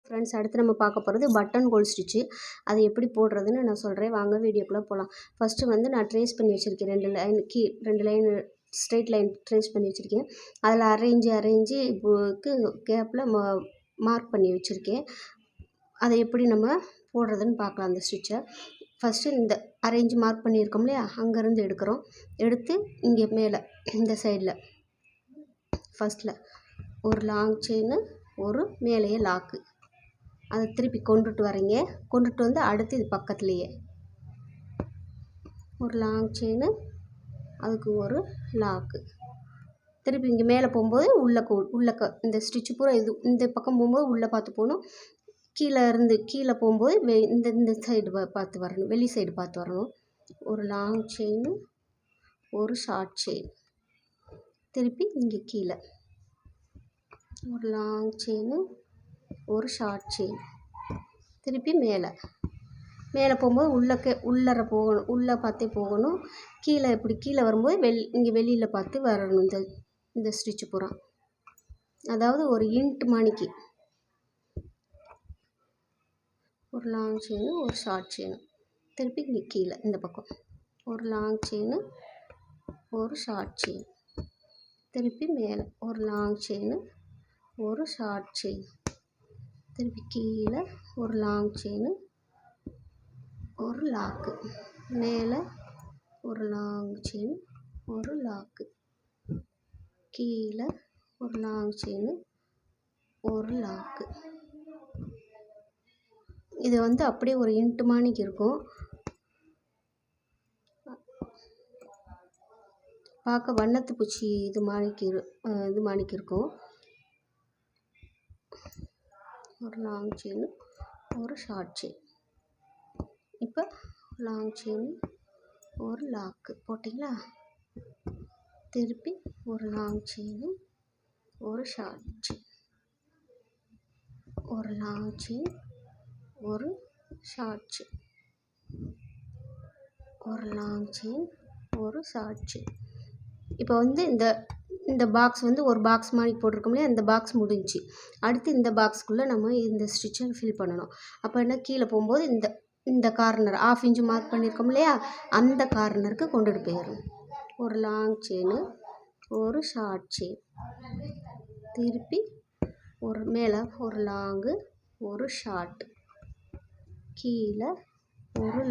Friends, அடுத்து நம்ம பார்க்க போகிறது பட்டன் ஹோல் ஸ்டிச்சு. அது எப்படி போடுறதுன்னு நான் சொல்கிறேன். வாங்க வீடியோக்குள்ளே போகலாம். ஃபஸ்ட்டு வந்து நான் ட்ரேஸ் பண்ணி வச்சுருக்கேன். 2 லைன் ஸ்ட்ரெயிட் லைன் ட்ரேஸ் பண்ணி வச்சுருக்கேன். அதில் அரைஞ்சி இப்போக்கு கேப்பில் மார்க் பண்ணி வச்சுருக்கேன். அதை எப்படி நம்ம போடுறதுன்னு பார்க்கலாம். அந்த ஸ்டிச்சை ஃபஸ்ட்டு இந்த அரேஞ்சு மார்க் பண்ணியிருக்கோம் இல்லையா, அங்கேருந்து எடுக்கிறோம். எடுத்து இங்கே மேலே இந்த சைடில் ஃபஸ்ட்டில் ஒரு லாங் செயின்னு, ஒரு மேலேயே லாக்கு, அதை திருப்பி கொண்டுட்டு வரீங்க. கொண்டுட்டு வந்து அடுத்து இது பக்கத்துலேயே ஒரு லாங் செயின்னு, அதுக்கு ஒரு லாக்கு, திருப்பி இங்கே மேலே போகும்போது உள்ளக்க இந்த ஸ்டிச்சு பூரா இது இந்த பக்கம் போகும்போது உள்ளே பார்த்து போகணும். கீழே போகும்போது இந்த சைடு பார்த்து வரணும், வெளி சைடு பார்த்து வரணும். ஒரு லாங் செயின்னு, ஒரு ஷார்ட் செயின், திருப்பி இங்கே கீழே ஒரு லாங் செயின்னு, ஒரு ஷார்ட் செயின், திருப்பி மேலே போகும்போது உள்ளர போகணும், உள்ளே பார்த்தே போகணும். கீழே வரும்போது இங்கே வெளியில் பார்த்து வரணும். இந்த ஸ்டிச்சு பூரா, அதாவது ஒரு இன்ட் மணிக்கு ஒரு லாங் செயின்னு, ஒரு ஷார்ட் செயின், திருப்பி இங்கே கீழே இந்த பக்கம் ஒரு லாங் செயின்னு, ஒரு ஷார்ட் செயின், திருப்பி மேலே ஒரு லாங் செயின்னு, ஒரு ஷார்ட் செயின், திருப்பி கீழே ஒரு லாங் செயின்னு, ஒரு லாக்கு, மேலே ஒரு லாங் செயின், ஒரு லாக்கு, கீழே ஒரு லாங் செயின், ஒரு லாக்கு. இது வந்து அப்படியே ஒரு இன்ட்டு மாணிக்கு இருக்கும். பார்க்க வண்ணத்து பூச்சி இது மாணிக்கு இருக்கும். ஒரு லாங் செயின், ஒரு ஷார்ட் செயின். இப்போ லாங் செயின், ஒரு லாக்கு போட்டிங்களா, திருப்பி ஒரு லாங் செயின், ஒரு ஷார்ட் செயின், ஒரு லாங் செயின், ஒரு ஷார்ட் செயின், ஒரு லாங் செயின், ஒரு ஷார்ட் செயின். இப்போ வந்து இந்த பாக்ஸ் வந்து ஒரு பாக்ஸ் மாதிரி போட்டிருக்கோம் இல்லையா, இந்த பாக்ஸ் முடிஞ்சிச்சு. அடுத்து இந்த பாக்ஸ்க்குள்ளே நம்ம இந்த ஸ்டிச்சை ஃபில் பண்ணணும். அப்போ என்ன, கீழே போகும்போது இந்த கார்னர் 1/2 இன்ச்சு மார்க் பண்ணியிருக்கோம் இல்லையா, அந்த கார்னருக்கு கொண்டுட்டு போயிடணும். ஒரு லாங் செயின்னு, ஒரு ஷார்ட் செயின், திருப்பி ஒரு மேலே ஒரு லாங்கு, ஒரு ஷார்ட், கீழே ஒரு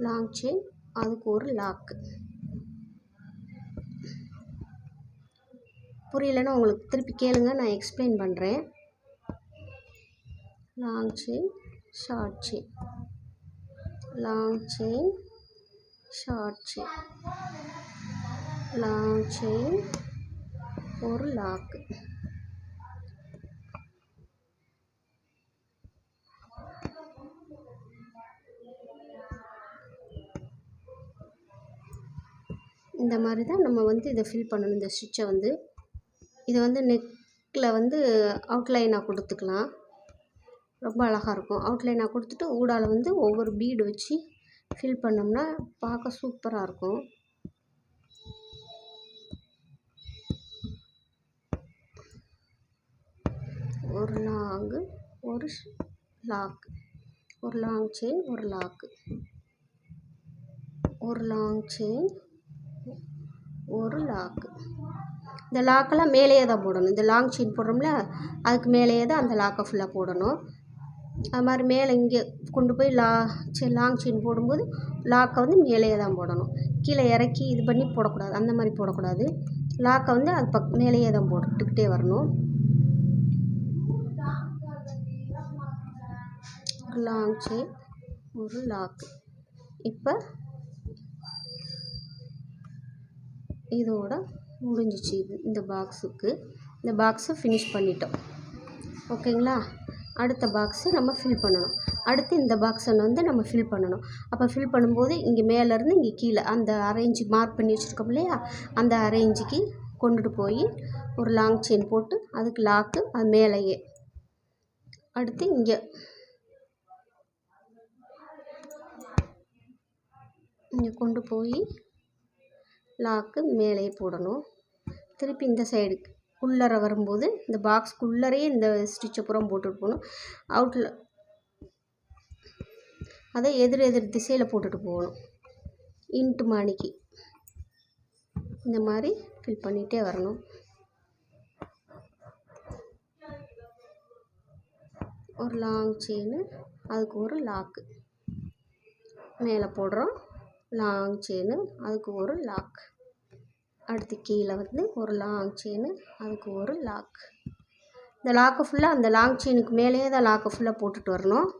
லாங் செயின், அதுக்கு ஒரு லாக்கு. புரியலைன்னா உங்களுக்கு திருப்பி கேளுங்க, நான் எக்ஸ்பிளைன் பண்ணுறேன். Long chain, short chain, long chain, short chain, long chain, ஒரு லாக்கு, இந்த மாதிரி தான் நம்ம வந்து இதை ஃபில் பண்ணணும். இந்த ஸ்டிச்சை வந்து இதை வந்து நெக்கில் வந்து அவுட்லைனாக கொடுத்துக்கலாம். ரொம்ப அழகாக இருக்கும். அவுட்லைனாக கொடுத்துட்டு ஊடால வந்து ஒவ்வொரு பீடு வச்சு ஃபில் பண்ணோம்னா பார்க்க சூப்பராக இருக்கும். ஒரு லாங்கு, ஒரு லாக்கு, ஒரு லாங் செயின், ஒரு லாக்கு, ஒரு லாங் செயின், ஒரு லாக்கு. இந்த லாக்கெல்லாம் மேலேயே தான் போடணும். இந்த லாங் செயின் போடுறோம்ல, அதுக்கு மேலேயே தான் அந்த லாக்கை ஃபுல்லாக போடணும். அது மாதிரி மேலே இங்கே கொண்டு போய் லாங் செயின் போடும்போது லாக்கை வந்து மேலேயே தான் போடணும். கீழே இறக்கி இது பண்ணி போடக்கூடாது, அந்த மாதிரி போடக்கூடாது. லாக்கை வந்து அது மேலேயே தான் போட்டுக்கிட்டே வரணும். ஒரு லாங் செயின், ஒரு லாக்கு. இப்போ இதோட முடிஞ்சிச்சு. இந்த பாக்ஸை ஃபினிஷ் பண்ணிட்டோம். ஓகேங்களா. அடுத்த பாக்ஸு நம்ம ஃபில் பண்ணணும். அடுத்து இந்த பாக்ஸை வந்து நம்ம ஃபில் பண்ணணும். அப்போ ஃபில் பண்ணும்போது இங்கே மேலேருந்து இங்கே கீழே அந்த அரேஞ்சு மார்க் பண்ணி வச்சுருக்கோம் இல்லையா, அந்த அரேஞ்சுக்கு கொண்டுட்டு போய் ஒரு லாங் செயின் போட்டு அதுக்கு லாக்கு, அது மேலேயே. அடுத்து இங்கே கொண்டு போய் லாக்கு மேலேயே போடணும். திருப்பி இந்த சைடு உள்ளர வரும்போது இந்த பாக்ஸ்க்குள்ளரே இந்த ஸ்டிச்சை பூரா போட்டுட்டு போகணும். அவுட்டில் அதை எதிர் திசையில் போட்டுட்டு போகணும். இன்ட்டு மாணிக்கு இந்த மாதிரி ஃபில் பண்ணிகிட்டே வரணும். ஒரு லாங் செயின், அதுக்கு ஒரு லாக்கு மேலே போடுறோம். லாங் செயின், அதுக்கு ஒரு லாக். அடுத்து கீழே வந்து ஒரு லாங் செயின், அதுக்கு ஒரு லாக். இந்த லாக்கு ஃபுல்லாக அந்த லாங் செயினுக்கு மேலேயே தான் லாக்கு ஃபுல்லாக போட்டுட்டு வரணும்.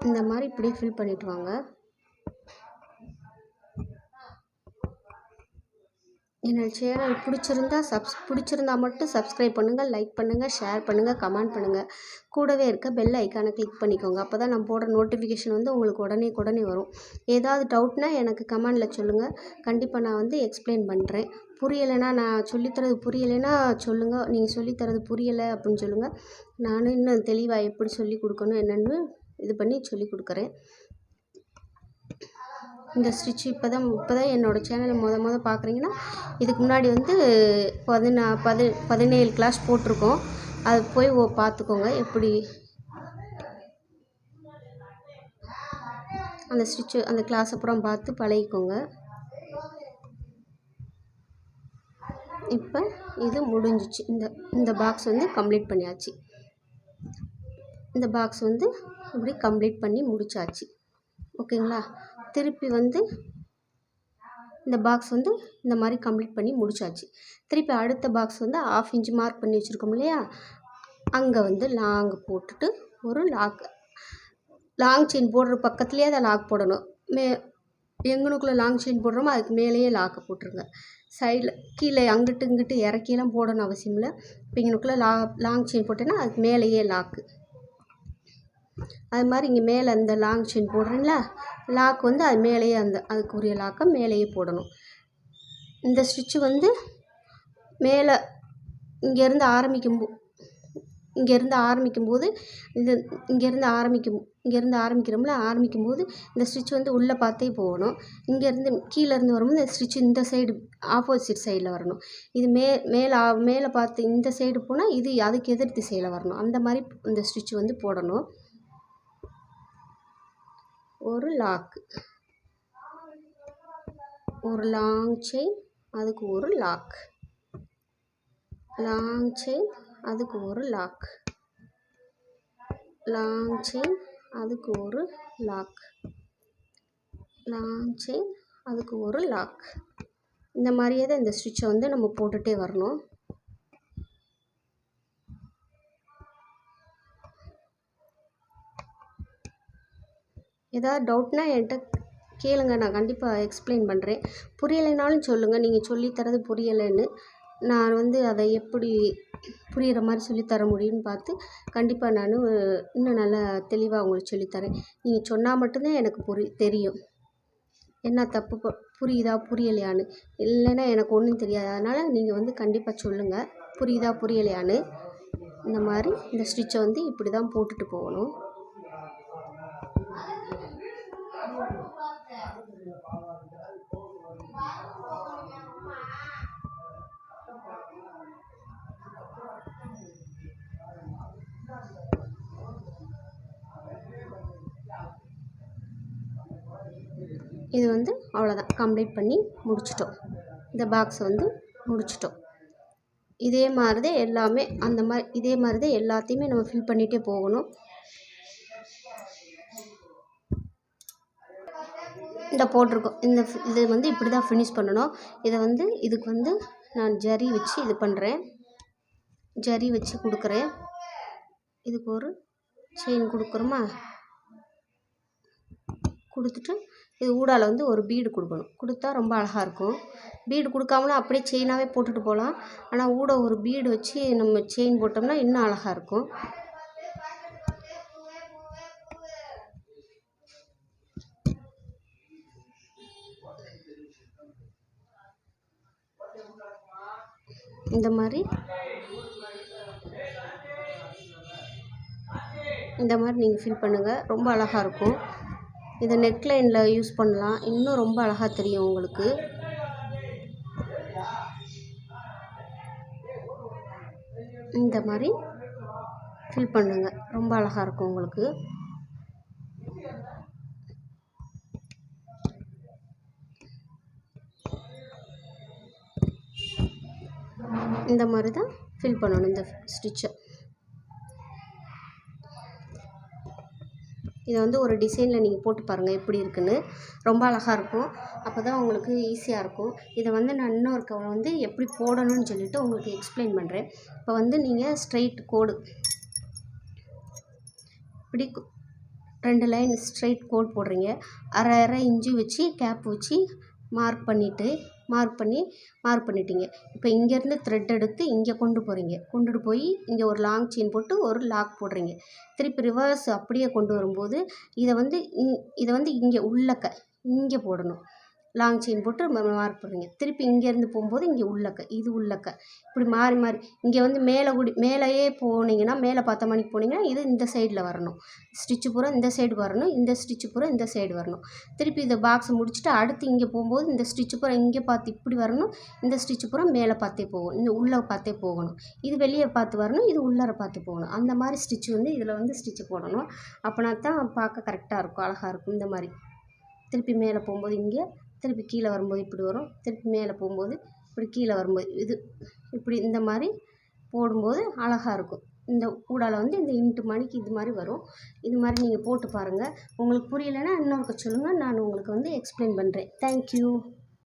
இந்த மாதிரி இப்படியே ஃபில் பண்ணிட்டு வாங்க. என்னோடய சேனல் பிடிச்சிருந்தா மட்டும் சப்ஸ்கிரைப் பண்ணுங்கள், லைக் பண்ணுங்கள், ஷேர் பண்ணுங்கள், கமெண்ட் பண்ணுங்கள். கூடவே இருக்க பெல் ஐக்கானை கிளிக் பண்ணிக்கோங்க. அப்போ தான் நான் போடுற நோட்டிஃபிகேஷன் வந்து உங்களுக்கு உடனே வரும். ஏதாவது டவுட்னா எனக்கு கமெண்டில் சொல்லுங்கள். கண்டிப்பாக நான் வந்து எக்ஸ்பிளைன் பண்ணுறேன். புரியலைன்னா, நான் சொல்லித்தரது புரியலைன்னா சொல்லுங்கள். நீங்கள் சொல்லித்தரது புரியலை அப்படின்னு சொல்லுங்கள். நானும் இன்னும் தெளிவாக எப்படி சொல்லி கொடுக்கணும் என்னென்னு இது பண்ணி சொல்லி கொடுக்குறேன். இந்த ஸ்டிச் இப்போ தான் என்னோடய சேனலை மொதல் பார்க்குறீங்கன்னா, இதுக்கு முன்னாடி வந்து 17 கிளாஸ் போட்டிருக்கோம். அது போய் பார்த்துக்கோங்க. எப்படி அந்த ஸ்டிச்சு அந்த கிளாஸ் அப்புறம் பார்த்து பழகிக்கோங்க. இப்போ இது முடிஞ்சிச்சு. இந்த பாக்ஸ் வந்து கம்ப்ளீட் பண்ணியாச்சு. இந்த பாக்ஸ் வந்து இப்படி கம்ப்ளீட் பண்ணி முடிச்சாச்சு. ஓகேங்களா? திருப்பி வந்து இந்த பாக்ஸ் வந்து இந்த மாதிரி கம்ப்ளீட் பண்ணி முடிச்சாச்சு. திருப்பி அடுத்த பாக்ஸ் வந்து 1/2 இன்ச் மார்க் பண்ணி வச்சுருக்கோம் இல்லையா, அங்கே வந்து லாங் போட்டுட்டு ஒரு லாங் செயின் போடுற பக்கத்துலேயே அதை லாக் போடணும். எங்கனுக்குள்ளே லாங் செயின் போடுறோமோ அதுக்கு மேலேயே லாக்கை போட்டுருங்க. சைடில் கீழே அங்கிட்டு இங்கிட்டு இறக்கியெல்லாம் போடணும் அவசியம் இல்லை. இப்போ இங்கனுக்குள்ளே லாங் செயின் போட்டேன்னா அதுக்கு மேலேயே லாக்கு. அது மாதிரி இங்கே மேலே அந்த லாங் செயின் போடுறீங்களா, லாக் வந்து அது மேலேயே அதுக்குரிய லாக்கை மேலேயே போடணும். இந்த ஸ்டிச்சு வந்து மேலே இங்கேருந்து ஆரம்பிக்கும்போது இங்கேருந்து ஆரம்பிக்கிறோம்ல, ஆரம்பிக்கும்போது இந்த ஸ்டிச் வந்து உள்ளே பார்த்தே போகணும். இங்கேருந்து கீழேருந்து வரும்போது இந்த ஸ்டிச் இந்த சைடு ஆப்போசிட் சைடில் வரணும். இது மேலே பார்த்து இந்த சைடு போனால் இது அதுக்கு எதிர் திசையில் வரணும். அந்த மாதிரி இந்த ஸ்டிச் வந்து போடணும். ஒரு லாக்கு, ஒரு லாங் செயின், அதுக்கு ஒரு லாக். லாங் செயின், அதுக்கு ஒரு லாக். லாங் செயின், அதுக்கு ஒரு லாக். லாங் செயின், அதுக்கு ஒரு லாக். இந்த மாதிரியே தான் இந்த ஸ்டிச்சை வந்து நம்ம போட்டுகிட்டே வரணும். ஏதாவது டவுட்னா என்கிட்ட கேளுங்க, நான் கண்டிப்பாக எக்ஸ்பிளைன் பண்ணுறேன். புரியலைனாலும் சொல்லுங்கள், நீங்கள் சொல்லித்தரது புரியலைன்னு. நான் வந்து அதை எப்படி புரிகிற மாதிரி சொல்லித்தர முடியும்னு பார்த்து கண்டிப்பாக நான் இன்னும் நல்லா தெளிவாக உங்களுக்கு சொல்லித்தரேன். நீங்கள் சொன்னால் மட்டும்தான் எனக்கு தெரியும் என்ன தப்பு புரியுதா புரியலையான்னு. இல்லைன்னா எனக்கு ஒன்றும் தெரியாது. அதனால் நீங்கள் வந்து கண்டிப்பாக சொல்லுங்கள் புரியுதா புரியலையான்னு. இந்த மாதிரி இந்த ஸ்டிச்சை வந்து இப்படி தான் போட்டுட்டு போகணும். இது வந்து அவ்வளோதான், கம்ப்ளீட் பண்ணி முடிச்சிட்டோம். இந்த பாக்ஸை வந்து முடிச்சிட்டோம். இதே மாதிரி தான் எல்லாமே இதே மாதிரி தான் எல்லாத்தையுமே நம்ம ஃபில் பண்ணிகிட்டே போகணும். இந்த போட்டிருக்கோம் இது வந்து இப்படி தான் ஃபினிஷ் பண்ணணும். இதுக்கு வந்து நான் ஜரி வச்சு இது பண்ணுறேன், ஜரி வச்சு கொடுக்குறேன். இதுக்கு ஒரு செயின் கொடுக்குறோமா, கொடுத்துட்டு இது ஊடால வந்து ஒரு பீடு கொடுக்கணும். கொடுத்தா ரொம்ப அழகாக இருக்கும். பீடு கொடுக்காமலும் அப்படியே செயினாகவே போட்டுட்டு போகலாம். ஆனால் ஊட ஒரு பீடு வச்சு நம்ம செயின் போட்டோம்னா இன்னும் அழகாக இருக்கும். இந்த மாதிரி நீங்கள் ஃபில் பண்ணுங்கள். ரொம்ப அழகாக இருக்கும். இதை நெக்லைனில் யூஸ் பண்ணலாம். இன்னும் ரொம்ப அழகாக தெரியும் உங்களுக்கு. இந்த மாதிரி ஃபில் பண்ணுங்கள். ரொம்ப அழகாக இருக்கும் உங்களுக்கு. இந்த மாதிரி தான் ஃபில் பண்ணணும் இந்த ஸ்டிச்சை. இதை வந்து ஒரு டிசைனில் நீங்கள் போட்டு பாருங்கள் எப்படி இருக்குன்னு. ரொம்ப அழகாக இருக்கும். அப்போ தான் உங்களுக்கு ஈஸியாக இருக்கும். இதை வந்து நான் இன்னொரு கவலை வந்து எப்படி போடணும்னு சொல்லிவிட்டு உங்களுக்கு எக்ஸ்பிளைன் பண்ணுறேன். இப்போ வந்து நீங்கள் ஸ்ட்ரைட் கோடு இப்படி 2 லைன் ஸ்ட்ரைட் கோட் போடுறீங்க. அரை இன்ச்சு வச்சு கேப் வச்சு மார்க் பண்ணிட்டீங்க. இப்போ இங்கேருந்து த்ரெட் எடுத்து இங்கே கொண்டுட்டு போய் இங்கே ஒரு லாங் செயின் போட்டு ஒரு லாக் போடுறீங்க. திருப்பி ரிவர்ஸ் அப்படியே கொண்டு வரும்போது இதை வந்து இங்கே இங்கே போடணும். லாங் செயின் போட்டு மார்க் பண்ணுறீங்க. திருப்பி இங்கேருந்து போகும்போது இங்கே இது உள்ளக்க இப்படி மாறி இங்கே வந்து மேலேயே போனீங்கன்னா, மேலே பார்த்த மணிக்கு போனீங்கன்னா இது இந்த சைடில் வரணும். ஸ்டிச்சு பூரா இந்த சைடு வரணும். இந்த ஸ்டிச்சு பூரா இந்த சைடு வரணும். திருப்பி இந்த பாக்ஸை முடிச்சுட்டு அடுத்து இங்கே போகும்போது இந்த ஸ்டிச்சு பூரா இங்கே பார்த்து இப்படி வரணும். இந்த ஸ்டிச்சு பூரா மேலே பார்த்தே போகும். இந்த உள்ளே பார்த்தே போகணும். இது வெளியே பார்த்து வரணும். இது உள்ளார பார்த்து போகணும். அந்த மாதிரி ஸ்டிச்சு வந்து இதில் வந்து ஸ்டிச்சு போடணும். அப்போனா தான் பார்க்க கரெக்டாக இருக்கும், அழகாக இருக்கும். இந்த மாதிரி திருப்பி மேலே போகும்போது இங்கே, திருப்பி கீழே வரும்போது இப்படி வரும். திருப்பி மேலே போகும்போது இப்படி கீழே வரும்போது இது இப்படி இந்த மாதிரி போடும்போது அழகாக இருக்கும். இந்த ஊடால வந்து இந்த இன்ட்டு மணிக்கு இது மாதிரி வரும். இது மாதிரி நீங்கள் போட்டு பாருங்கள். உங்களுக்கு புரியலைன்னா இன்னொருக்க சொல்லுங்கள். நான் உங்களுக்கு வந்து எக்ஸ்பிளைன் பண்ணுறேன். தேங்க்யூ.